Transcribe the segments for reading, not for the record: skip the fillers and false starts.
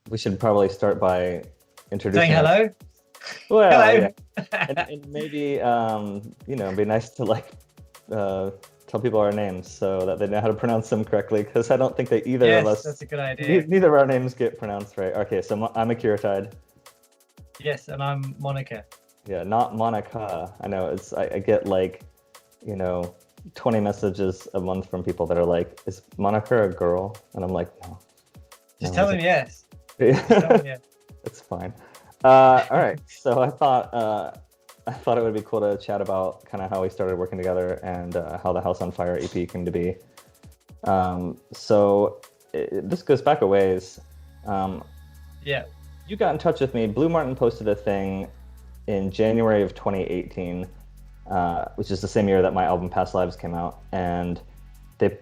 we should probably start by Saying introducing us. hello? Well, Hello. yeah, and maybe it'd be nice to like uh, tell people our names so that they know how to pronounce them correctly. Because I don't think that either of Yes, us, that's a good idea. neither of our names get pronounced right. Okay, so I'm Akuratyde. Yes, and I'm Monica. Yeah, not Monica. I know I get like, you know, 20 messages a month from people that are like, "Is Monica a girl?" And I'm like, "No, Just no, tell he's them a." yes. Just tell them yes. It's fine. All right. So I thought it would be cool to chat about kind of how we started working together and how the House on Fire EP came to be. This goes back a ways. Um, Yeah. you got in touch with me. Blue Martin posted a thing in January of 2018, which is the same year that my album Past Lives came out, and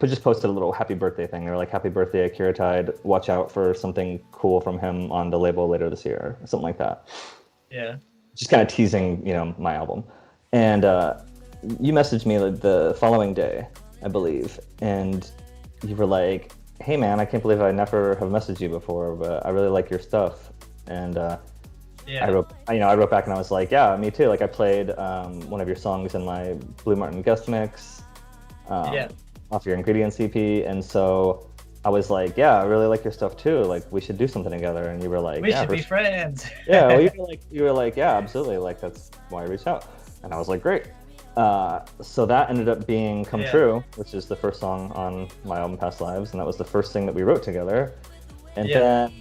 just posted a little happy birthday thing. They were like, "Happy birthday, Akira Tide. Watch out for something cool from him on the label later this year," or something like that. Yeah. Just kind of teasing, my album. And you messaged me the following day, I believe, and you were like, "Hey man, I can't believe I never have messaged you before, but I really like your stuff." And Yeah. I wrote back and I was like, "Yeah, me too. Like I played one of your songs in my Blue Martin guest mix. Yeah. Off your Ingredients EP, and so I was like, "Yeah, I really like your stuff too. Like, we should do something together." And you were like, We "Yeah, should be friends. yeah." Well, you were like, "Yeah, absolutely. Like, that's why I reached out." And I was like, "Great." So that ended up being Come Yeah. True, which is the first song on my album Past Lives, and that was the first thing that we wrote together. And Yeah. then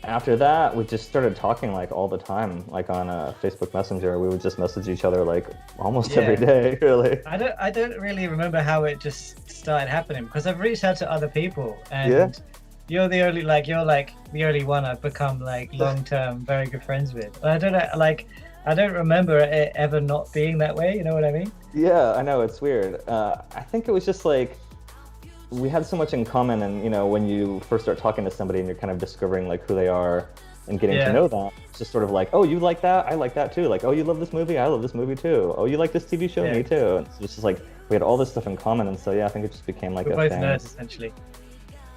after that, we just started talking like all the time, like on Facebook Messenger. We would just message each other like almost Yeah. every day, really. I don't really remember how it just started happening because I've reached out to other people and Yeah. you're the only one I've become like long-term very good friends with. I don't know, like I don't remember it ever not being that way, you know what I mean? Yeah, I know, it's weird. I think it was just like we had so much in common, and when you first start talking to somebody and you're kind of discovering like who they are and getting to Yeah. know them, it's just sort of like, "Oh, you like that? I like that too." Like, "Oh, you love this movie? I love this movie too." "Oh, you like this TV show? Yeah. Me too." And it's just like we had all this stuff in common, and so yeah, I think it just became like We're a both thing. nerds essentially.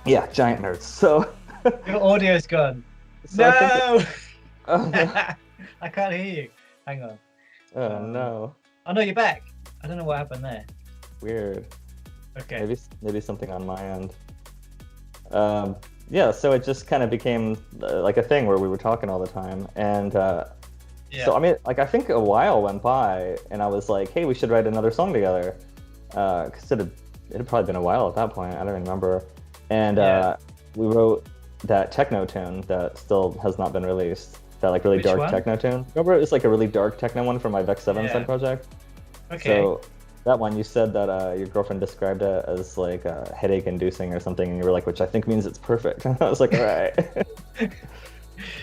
Yeah, giant nerds. So, Your audio's gone. so I think. No! Oh, no. I can't hear you. Hang on. Oh no, Oh no, you're back. I don't know what happened there. weird. Okay. Maybe something on my end. Yeah, so it just kind of became like a thing where we were talking all the time, and Yeah. so I mean, like I think a while went by, and I was like, "Hey, we should write another song together," because it had probably been a while at that point. I don't remember, and Yeah. we wrote that techno tune that still has not been released. That like really Which dark one? techno tune. Remember, it was like a really dark techno one from my Vex 7 Yeah. side project. Okay. So that one, you said that your girlfriend described it as like headache inducing or something, and you were like, which I think means it's perfect. I was like, all right.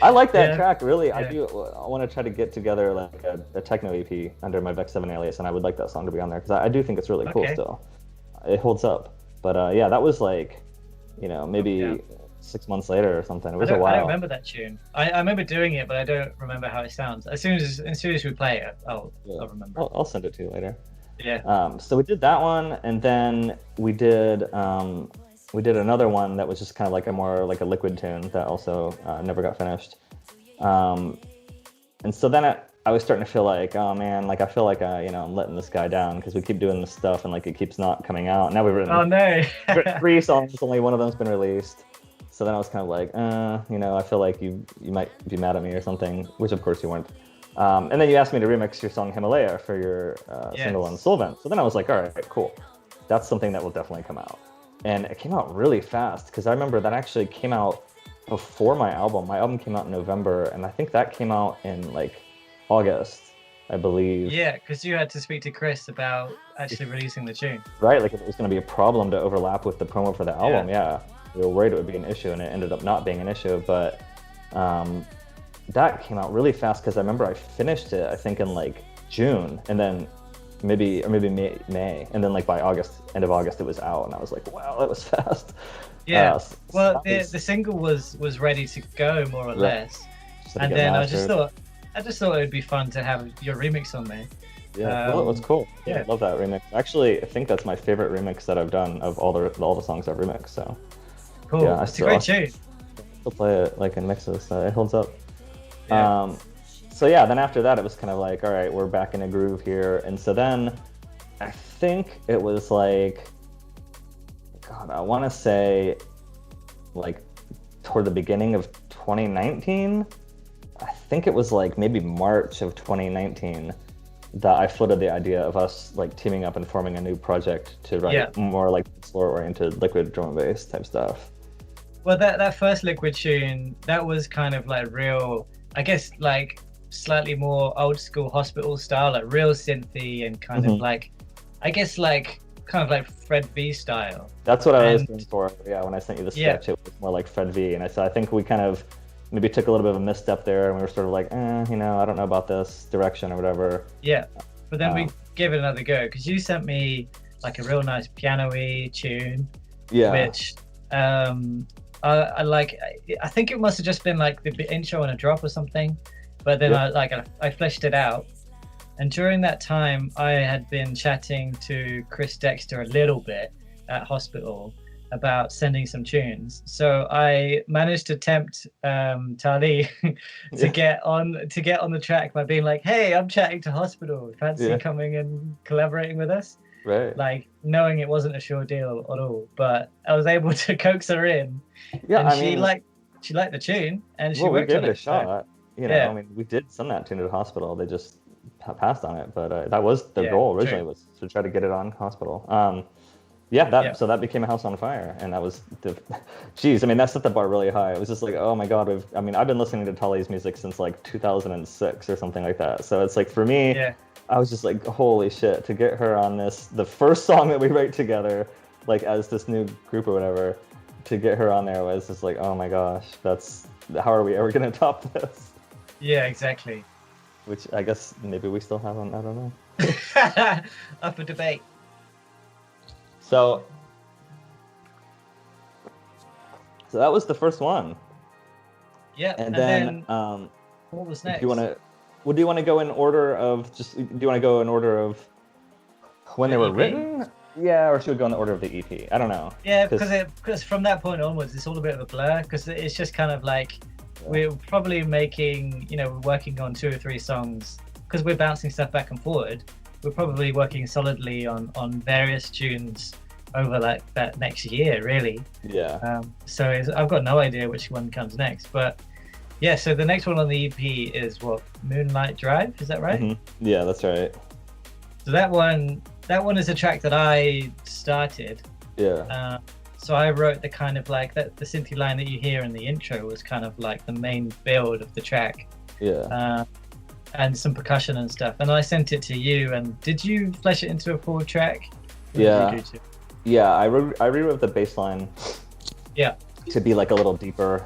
I like that Yeah. track, really. I Yeah. do. I want to try to get together like a techno EP under my Vex 7 alias, and I would like that song to be on there because I do think it's really cool Okay. still. It holds up. But yeah, that was like, maybe Yeah. 6 months later or something. It I was a don't while. remember that tune. I remember doing it, but I don't remember how it sounds. As soon as we play it, I'll remember. I'll send it to you later. Yeah. So we did that one, and then we did another one that was just kind of like a more like a liquid tune that also never got finished. And so then I was starting to feel like, oh man, like I feel like I'm letting this guy down because we keep doing this stuff and like it keeps not coming out. Now we've written Oh no. three songs, only one of them's been released. So then I was kind of like, I feel like you might be mad at me or something, which of course you weren't. And then you asked me to remix your song Himalaya for your single on Yes. Solvent. So then I was like, all right, cool. That's something that will definitely come out. And it came out really fast because I remember that actually came out before my album. My album came out in November, and I think that came out in like August, I believe. Yeah, because you had to speak to Chris about actually releasing the tune. Right, like if it was going to be a problem to overlap with the promo for the album, yeah. We were worried it would be an issue, and it ended up not being an issue. But that came out really fast because I remember I finished it, I think in like June, and then maybe May, and then like by end of August, it was out, and I was like, wow, that was fast. Yeah. So Well, that was the single was ready to go more or Right. less, just had to and get then mastered. I just thought it would be fun to have your remix on there. Yeah, well, it was cool. Yeah, yeah. I love that remix. Actually, I think that's my favorite remix that I've done of all the songs I've remixed. So Cool. yeah, It's a great tune. still play it like in mixes, so it holds up. Yeah. So yeah, then after that, it was kind of like, all right, we're back in a groove here. And so then I think it was like, God, I want to say like toward the beginning of 2019. I think it was like maybe March of 2019 that I floated the idea of us like teaming up and forming a new project to write more like floor-oriented liquid drum and bass type stuff. Well, that first Liquid tune, that was kind of like real, I guess, like slightly more old school Hospital style, like real synthy and kind of like, I guess like kind of like Fred V style. That's what I was going for. Yeah, when I sent you the sketch, it was more like Fred V. And I said, I think we kind of maybe took a little bit of a misstep there, and we were sort of like, you know, I don't know about this direction or whatever. Yeah, but then we gave it another go because you sent me like a real nice piano-y tune. Yeah. Which I like. I think it must have just been like the intro and a drop or something. But then I fleshed it out. And during that time, I had been chatting to Chris Dexter a little bit at Hospital about sending some tunes. So I managed to tempt Tali to get on the track by being like, "Hey, I'm chatting to Hospital. Fancy coming and collaborating with us?" Right. Like knowing it wasn't a sure deal at all, but I was able to coax her in. Yeah, and I mean, she liked the tune, and she we worked gave on it a shot. So. You know, I mean, we did send that tune to the Hospital. They just passed on it, but that was the goal originally, was to try to get it on Hospital. So that became a House on Fire, and that was geez, I mean, that set the bar really high. It was just like, oh my God, I've been listening to Tali's music since like 2006 or something like that. So it's like, for me, I was just like, holy shit, to get her on this, the first song that we write together, like as this new group or whatever, to get her on there was just like, oh my gosh, how are we ever going to top this? Yeah, exactly. Which I guess maybe we still haven't, I don't know. Up for debate. So that was the first one. Yeah, and then what was next? Do you want to go in order of when they were written? Yeah, or should we go in the order of the EP? I don't know. Yeah, because from that point onwards, it's all a bit of a blur. Because it's just kind of like we're probably working on 2 or 3 songs because we're bouncing stuff back and forward. We're probably working solidly on various tunes over like that next year, really. Yeah. So I've got no idea which one comes next, but yeah. So the next one on the EP is what, Moonlight Drive? Is that right? Mm-hmm. Yeah, that's right. So that one is a track that I started. Yeah. So I wrote the kind of like the synthy line that you hear in the intro was kind of like the main build of the track. Yeah. And some percussion and stuff. And I sent it to you. And did you flesh it into a full track? Yeah. Yeah, I rewrote the bass line. Yeah. To be like a little deeper.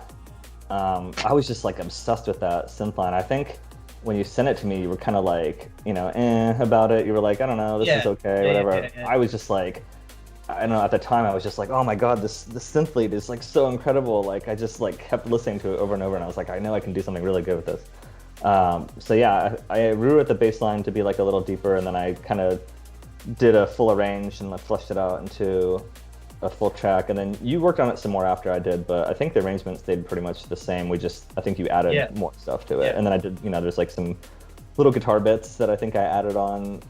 I was just like obsessed with that synth line. I think when you sent it to me, you were kind of like, about it. You were like, I don't know, this is okay, whatever. Yeah. I was just like, I don't know, at the time I was just like, oh my God, this synth lead is like so incredible. Like I just like kept listening to it over and over, and I was like, I know I can do something really good with this. So yeah, I rewrote the bass line to be like a little deeper, and then I kind of did a full arrange and fleshed it out into a full track. And then you worked on it some more after I did, but I think the arrangement stayed pretty much the same. I think you added more stuff to it. Yeah. And then I did, there's like some little guitar bits that I think I added on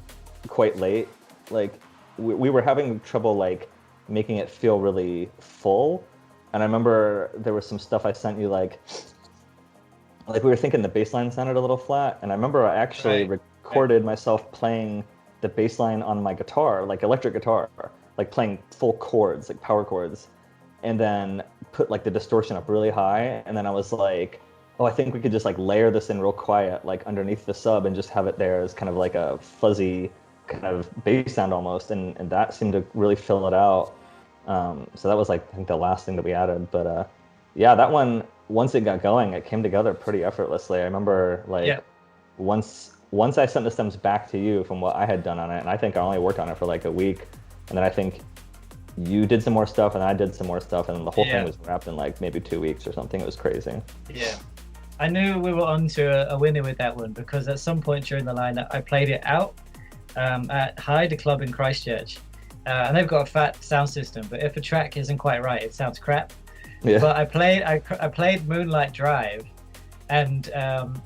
quite late. Like we were having trouble like making it feel really full. And I remember there was some stuff I sent you like we were thinking the bass line sounded a little flat. And I remember I actually recorded myself playing the bass line on my guitar, like electric guitar, like playing full chords, like power chords, and then put like the distortion up really high. And then I was like, oh, I think we could just like layer this in real quiet, like underneath the sub, and just have it there as kind of like a fuzzy kind of bass sound almost. And that seemed to really fill it out. So that was like, I think the last thing that we added. But yeah, that one, once it got going, it came together pretty effortlessly. I remember like once I sent the stems back to you from what I had done on it, and I think I only worked on it for like a week, and then I think you did some more stuff and I did some more stuff, and the whole thing was wrapped in like maybe 2 weeks or something. It was crazy. Yeah. I knew we were on to a winner with that one, because at some point during the lineup, I played it out at Hyde, a club in Christchurch. And they've got a fat sound system, but if a track isn't quite right, it sounds crap. Yeah. But I played Moonlight Drive, and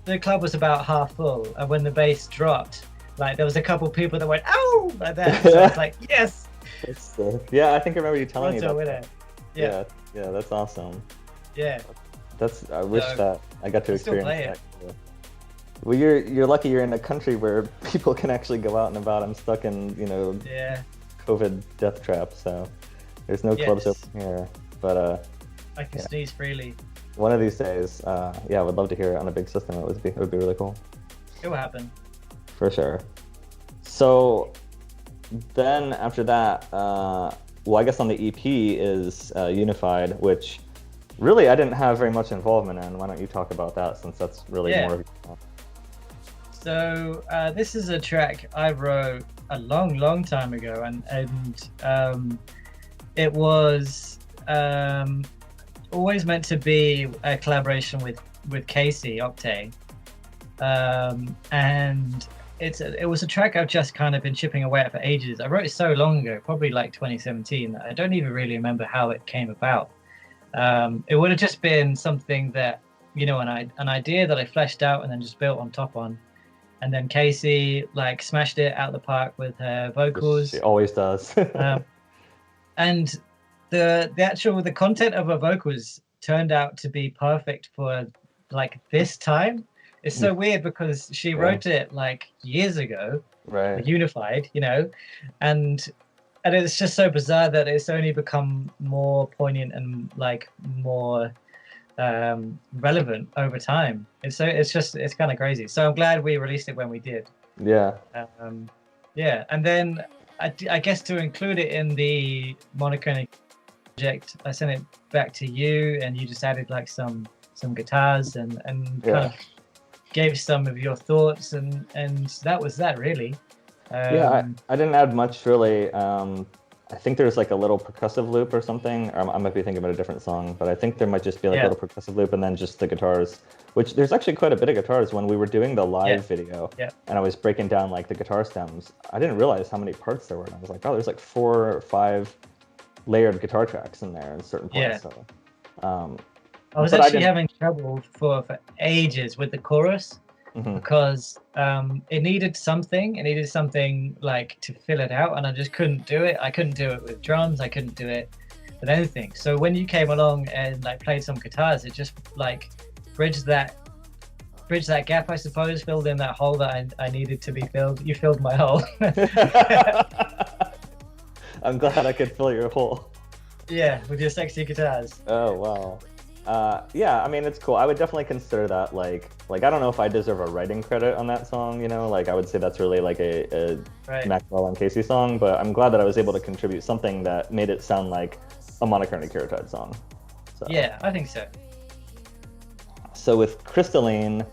the club was about half full. And when the bass dropped, like there was a couple people that went "ow" like that. So I was like, yes, That's sick. Yeah, I think I remember you telling me Toronto about winner. that. Yeah, Yeah, that's awesome. yeah. I wish So that I got to I still experience play that. it. Too. Well, you're lucky you're in a country where people can actually go out and about. I'm stuck in, Yeah. COVID death trap, so there's no clubs Yes. open here. But I can yeah. sneeze freely. One of these days, yeah, I would love to hear it on a big system. It would be really cool. It will happen. For sure. So then after that, well, I guess on the EP is Unified, which really I didn't have very much involvement in. Why don't you talk about that, since that's really Yeah. more of So this is a track I wrote a long time ago, and it was always meant to be a collaboration with Casey Octay, and it was a track I've just kind of been chipping away at for ages. I wrote it so long ago, probably like 2017. I don't even really remember how it came about. It would have just been something that, an idea that I fleshed out and then just built on top on. And then Casey like smashed it out of the park with her vocals. She always does. And the content of her vocals turned out to be perfect for like this time. It's so weird because she wrote it like years ago, Right. Unified, and it's just so bizarre that it's only become more poignant and like more relevant over time. It's kind of crazy. So I'm glad we released it when we did. Yeah. Yeah, and then I guess to include it in the Monika project, I sent it back to you, and you just added like some guitars and kind of gave some of your thoughts, and that was that really. Yeah, I didn't add much really. I think there's like a little percussive loop or something, or I might be thinking about a different song, but I think there might just be like a little percussive loop and then just the guitars, which there's actually quite a bit of guitars. When we were doing the live video and I was breaking down like the guitar stems, I didn't realize how many parts there were. And I was like, oh, there's like 4 or 5 layered guitar tracks in there in certain points. So, I was actually having trouble for ages with the chorus. Because it needed something like to fill it out, and I just couldn't do it. I couldn't do it with drums, I couldn't do it with anything. So when you came along and like played some guitars, it just like bridged that gap, I suppose, filled in that hole that I needed to be filled. You filled my hole. I'm glad I could fill your hole. Yeah, with your sexy guitars. Oh wow. Yeah, I mean, it's cool. I would definitely consider that like I don't know if I deserve a writing credit on that song, like I would say that's really like a Maxwell and Casey song, but I'm glad that I was able to contribute something that made it sound like a Monika Akuratyde song. So. Yeah, I think so. So with Crystalline,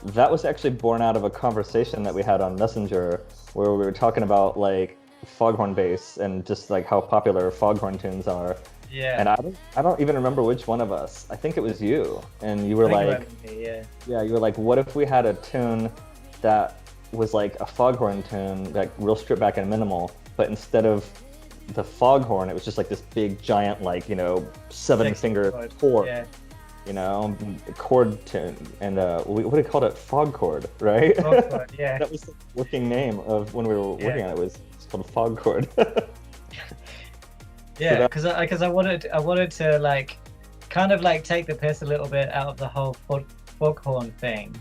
that was actually born out of a conversation that we had on Messenger where we were talking about like foghorn bass and just like how popular foghorn tunes are. Yeah. And I don't even remember which one of us. I think it was you. And you were like, you were like, what if we had a tune that was like a foghorn tune, like real stripped back and minimal, but instead of the foghorn, it was just like this big giant, like, 7-finger chord, chord tune. And we would have called it fog chord, right? Fog chord, yeah. That was the working name of when we were working on it. It was called fog chord. Yeah, because I wanted to like kind of like take the piss a little bit out of the whole foghorn thing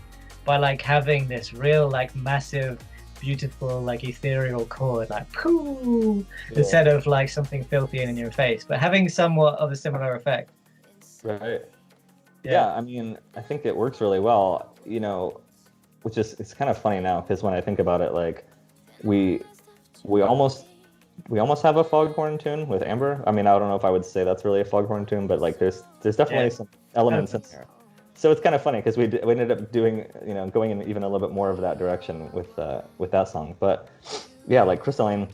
by like having this real like massive, beautiful like ethereal chord like poo instead of like something filthy and in your face, but having somewhat of a similar effect. Right. Yeah, I mean, I think it works really well. Which is it's kind of funny now because when I think about it, like we almost have a foghorn tune with Amber. I mean, I don't know if I would say that's really a foghorn tune, but like there's definitely some elements in there. So it's kind of funny because we ended up doing, going in even a little bit more of that direction with that song. But yeah, like Crystalline,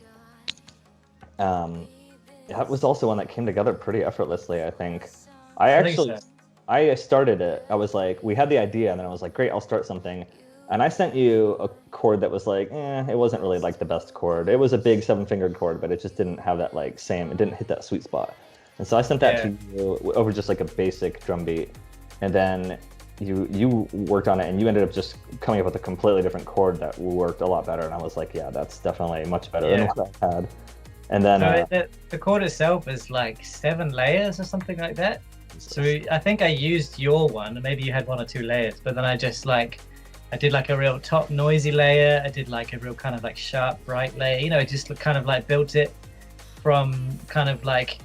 that was also one that came together pretty effortlessly, I think. I started it. I was like, we had the idea, and then I was like, great, I'll start something. And I sent you a chord that was like, it wasn't really like the best chord. It was a big 7-fingered chord, but it just didn't have that like it didn't hit that sweet spot. And so I sent that Yeah. to you over just like a basic drum beat, and then you worked on it, and you ended up just coming up with a completely different chord that worked a lot better. And I was like, yeah, that's definitely much better than Yeah. what I had. And then So the chord itself is like 7 layers or something like that. So I think I used your one, and maybe you had 1 or 2 layers, but then I just like I did like a real top noisy layer. I did like a real kind of like sharp bright layer. You know, just kind of like built it from kind of like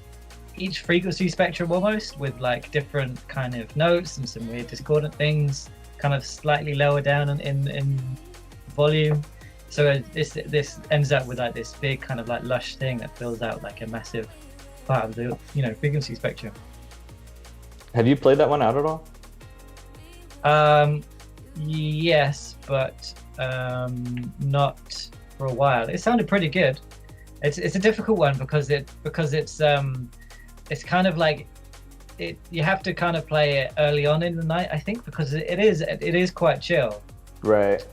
each frequency spectrum almost, with like different kind of notes and some weird discordant things, kind of slightly lower down in volume. So this ends up with like this big kind of like lush thing that fills out like a massive part of the frequency spectrum. have you played that one out at all? Yes, but not for a while. It sounded pretty good. It's a difficult one because it's kind of like you have to kind of play it early on in the night, I think, because it is quite chill. Right.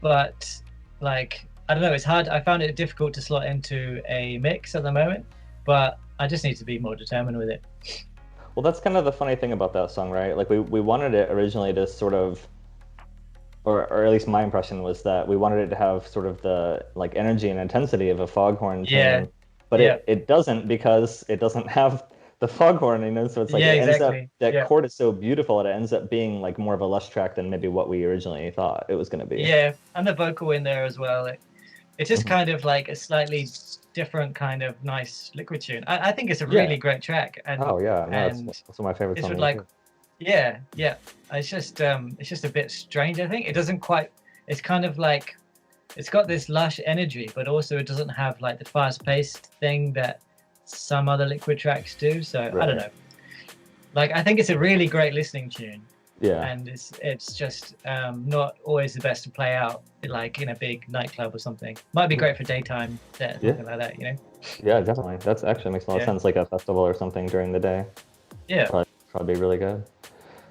But like I don't know, it's hard. I found it difficult to slot into a mix at the moment, but I just need to be more determined with it. Well, that's kind of the funny thing about that song, right? Like we wanted it originally to sort of, or at least my impression was that we wanted it to have sort of the like energy and intensity of a foghorn tune, but it doesn't, because it doesn't have the foghorn, so it's like it ends up, that chord is so beautiful that it ends up being like more of a lush track than maybe what we originally thought it was going to be. Yeah, and the vocal in there as well. It's just kind of like a slightly different kind of nice liquid tune. I think it's a really great track. And oh yeah, no, it's one of my favorite songs. Like, yeah. It's just a bit strange. I think it doesn't quite. It's kind of like it's got this lush energy, but also it doesn't have like the fast-paced thing that some other liquid tracks do. So I don't know. Like I think it's a really great listening tune. Yeah. And it's just not always the best to play out like in a big nightclub or something. Might be great for daytime set, something like that, Yeah, definitely. That's actually makes a lot of sense, like a festival or something during the day. Yeah. Probably be really good.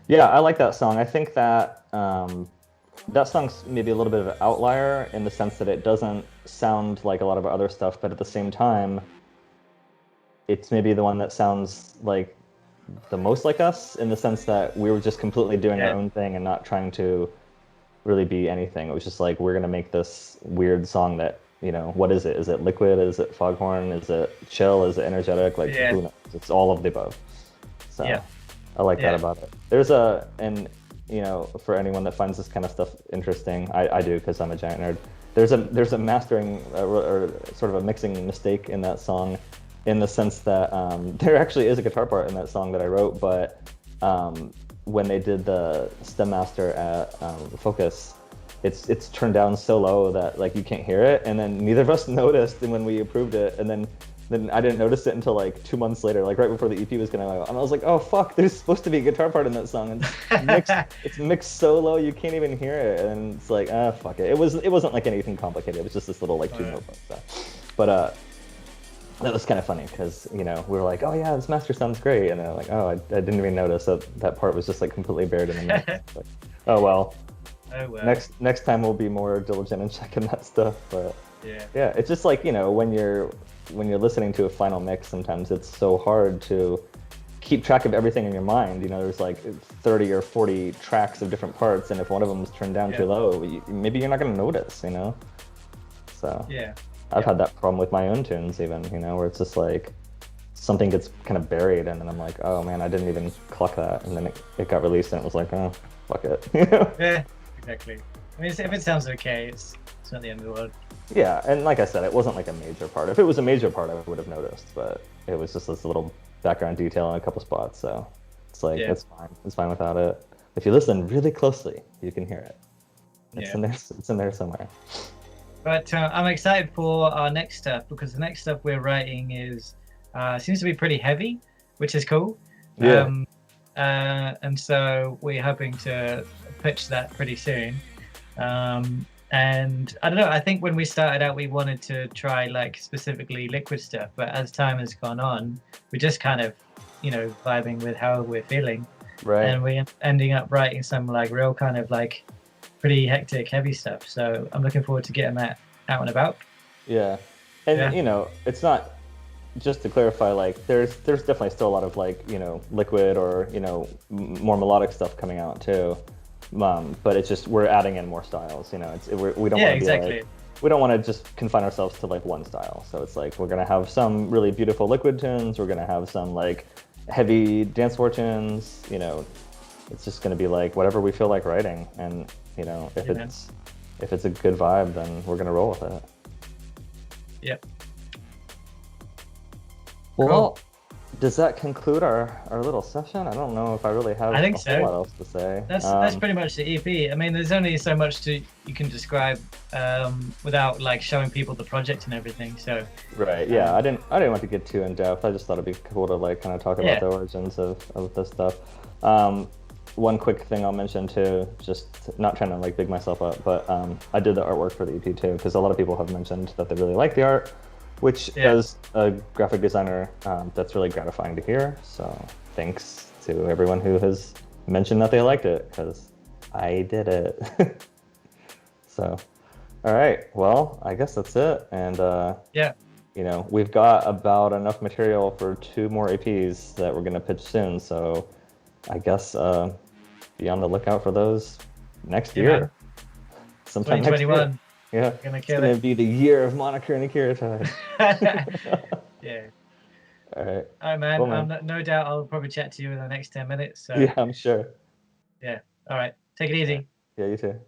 Yeah, I like that song. I think that that song's maybe a little bit of an outlier in the sense that it doesn't sound like a lot of other stuff, but at the same time, it's maybe the one that sounds like the most like us, in the sense that we were just completely doing our own thing and not trying to really be anything. It was just like, we're gonna make this weird song that, what is it? Is it liquid? Is it foghorn? Is it chill? Is it energetic? Like, who knows? It's all of the above. So I like that about it. There's for anyone that finds this kind of stuff interesting, I do, because I'm a giant nerd. There's a mastering or sort of a mixing mistake in that song, in the sense that there actually is a guitar part in that song that I wrote, but when they did the stem master at Focus, it's turned down so low that like you can't hear it, and then neither of us noticed when we approved it, and then I didn't notice it until like 2 months later, like right before the EP was gonna go out, and I was like, oh fuck, there's supposed to be a guitar part in that song, and it's mixed so low you can't even hear it, and it's like, fuck it. It wasn't like anything complicated. It was just this little like 2-note stuff, but that was kind of funny, because we were like, oh yeah, this master sounds great, and they're like, oh, I didn't even notice that part was just like completely buried in the mix. Like, oh well. Next time we'll be more diligent in checking that stuff. But yeah, it's just like, when you're listening to a final mix, sometimes it's so hard to keep track of everything in your mind. There's like 30 or 40 tracks of different parts, and if one of them is turned down too low, maybe you're not going to notice. So I've had that problem with my own tunes even, where it's just like something gets kind of buried, and then I'm like, oh man, I didn't even clock that, and then it got released, and it was like, oh, fuck it. Yeah, exactly. I mean, if it sounds okay, it's not the end of the world. Yeah, and like I said, it wasn't like a major part. If it was a major part, I would have noticed, but it was just this little background detail in a couple spots, so it's like, it's fine. It's fine without it. If you listen really closely, you can hear it. It's in there somewhere. But I'm excited for our next stuff, because the next stuff we're writing seems to be pretty heavy, which is cool. Yeah. And so we're hoping to pitch that pretty soon. And I don't know, I think when we started out, we wanted to try like specifically liquid stuff, but as time has gone on, we're just kind of, vibing with how we're feeling. Right. And we're ending up writing some like real kind of like pretty hectic, heavy stuff. So I'm looking forward to getting that out and about. Yeah. And, it's not just to clarify, like there's definitely still a lot of like liquid or more melodic stuff coming out too. But it's just we're adding in more styles. We don't Yeah, want to be exactly. like we don't want to just confine ourselves to like one style. So it's like we're gonna have some really beautiful liquid tunes. We're gonna have some like heavy dance floor tunes. It's just gonna be like whatever we feel like writing, and if Yeah. it's a good vibe, then we're gonna roll with it. Yep. Well, does that conclude our little session? I don't know if I really have I think a so. whole lot else to say. That's pretty much the EP. I mean, there's only so much you can describe without like showing people the project and everything. So Right. Yeah. I didn't want to get too in depth. I just thought it'd be cool to like kind of talk about the origins of this stuff. One quick thing I'll mention too, just not trying to like big myself up, but I did the artwork for the EP too, because a lot of people have mentioned that they really like the art, which as a graphic designer, that's really gratifying to hear. So thanks to everyone who has mentioned that they liked it, because I did it. So, all right. Well, I guess that's it. And we've got about enough material for 2 more EPs that we're gonna pitch soon. So I guess be on the lookout for those next year. Man. Sometime next year. 2021. Yeah. It's gonna be the year of Monika Akuratyde. Yeah. All right. All right, man. Cool, man. No doubt I'll probably chat to you in the next 10 minutes. So Yeah, I'm sure. yeah. All right. Take it easy. Yeah, you too.